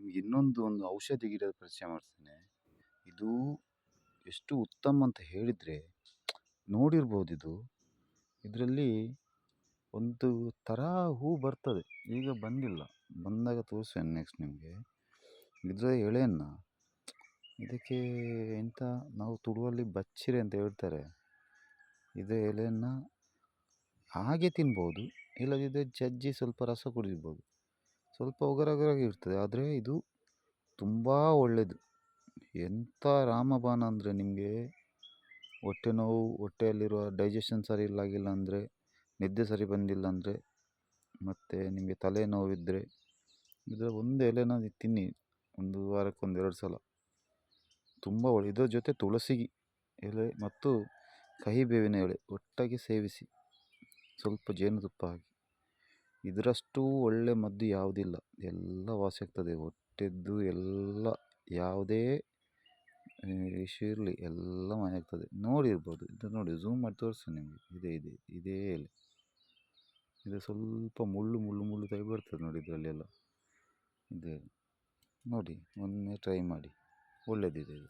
ನಿಮ್ಗೆ ಒಂದು ಔಷಧಿ ಗಿಡದ ಪರಿಚಯ ಮಾಡ್ತೇನೆ. ಇದು ಎಷ್ಟು ಉತ್ತಮ ಅಂತ ಹೇಳಿದರೆ ನೋಡಿರ್ಬೋದು ಇದು. ಇದರಲ್ಲಿ ಒಂದು ಥರ ಹೂ ಬರ್ತದೆ. ಈಗ ಬಂದಿಲ್ಲ. ಬಂದಾಗ ತೋರಿಸ್ತೇನೆ ನೆಕ್ಸ್ಟ್ ನಿಮಗೆ. ಇದರ ಎಳೆಯನ್ನು ಇದಕ್ಕೆ ಎಂತ ನಾವು ತುಳುವಲ್ಲಿ ಬಚ್ಚಿರೆ ಅಂತ ಹೇಳ್ತಾರೆ. ಇದರ ಎಲೆಯನ್ನು ಹಾಗೆ ತಿನ್ಬೋದು, ಇಲ್ಲದಿದ್ದರೆ ಜಜ್ಜಿ ಸ್ವಲ್ಪ ರಸ ಕುಡಿಬೋದು. ಸ್ವಲ್ಪ ಒಗರೊಗರಾಗಿ ಇರ್ತದೆ, ಆದರೆ ಇದು ತುಂಬ ಒಳ್ಳೆಯದು. ಎಂಥ ರಾಮಬಾಣ ಅಂದರೆ ನಿಮಗೆ ಹೊಟ್ಟೆ ನೋವು, ಹೊಟ್ಟೆಯಲ್ಲಿರುವ ಡೈಜೆಷನ್ ಸರಿ ಆಗಿಲ್ಲ ಅಂದರೆ, ನಿದ್ದೆ ಸರಿ ಬಂದಿಲ್ಲ ಅಂದರೆ, ಮತ್ತು ನಿಮಗೆ ತಲೆನೋವಿದ್ದರೆ ಇದರ ಒಂದು ಎಲೆನ ತಿನ್ನಿ, ಒಂದು ವಾರಕ್ಕೆ 1-2 ಸಲ. ತುಂಬ ಒಳ್ಳೆ. ಇದರ ಜೊತೆ ತುಳಸಿ ಎಲೆ ಮತ್ತು ಕಹಿಬೇವಿನ ಎಲೆ ಒಟ್ಟಾಗಿ ಸೇವಿಸಿ, ಸ್ವಲ್ಪ ಜೇನುತುಪ್ಪ ಹಾಕಿ. ಇದರಷ್ಟು ಒಳ್ಳೆ ಮದ್ದು ಯಾವುದಿಲ್ಲ. ಎಲ್ಲ ವಾಸಿ ಆಗ್ತದೆ. ಹೊಟ್ಟೆದ್ದು ಎಲ್ಲ ಯಾವುದೇ ಇಶ್ಯೂ ಇರಲಿ ಎಲ್ಲ ಮನೆ ಆಗ್ತದೆ. ನೋಡಿರ್ಬೋದು, ಇದು ನೋಡಿ, ಝೂಮ್ ಮಾಡಿ ತೋರಿಸ್ತೇನೆ ನಿಮಗೆ. ಇದೇ ಎಲೆ. ಇದು ಸ್ವಲ್ಪ ಮುಳ್ಳು ಮುಳ್ಳು ಮುಳ್ಳು ಟೈಪ್ ಬರ್ತದೆ ನೋಡಿ ಇದರಲ್ಲೆಲ್ಲ. ಇದೆ ನೋಡಿ, ಒಮ್ಮೆ ಟ್ರೈ ಮಾಡಿ, ಒಳ್ಳೆಯದಿದೆ ಇದು.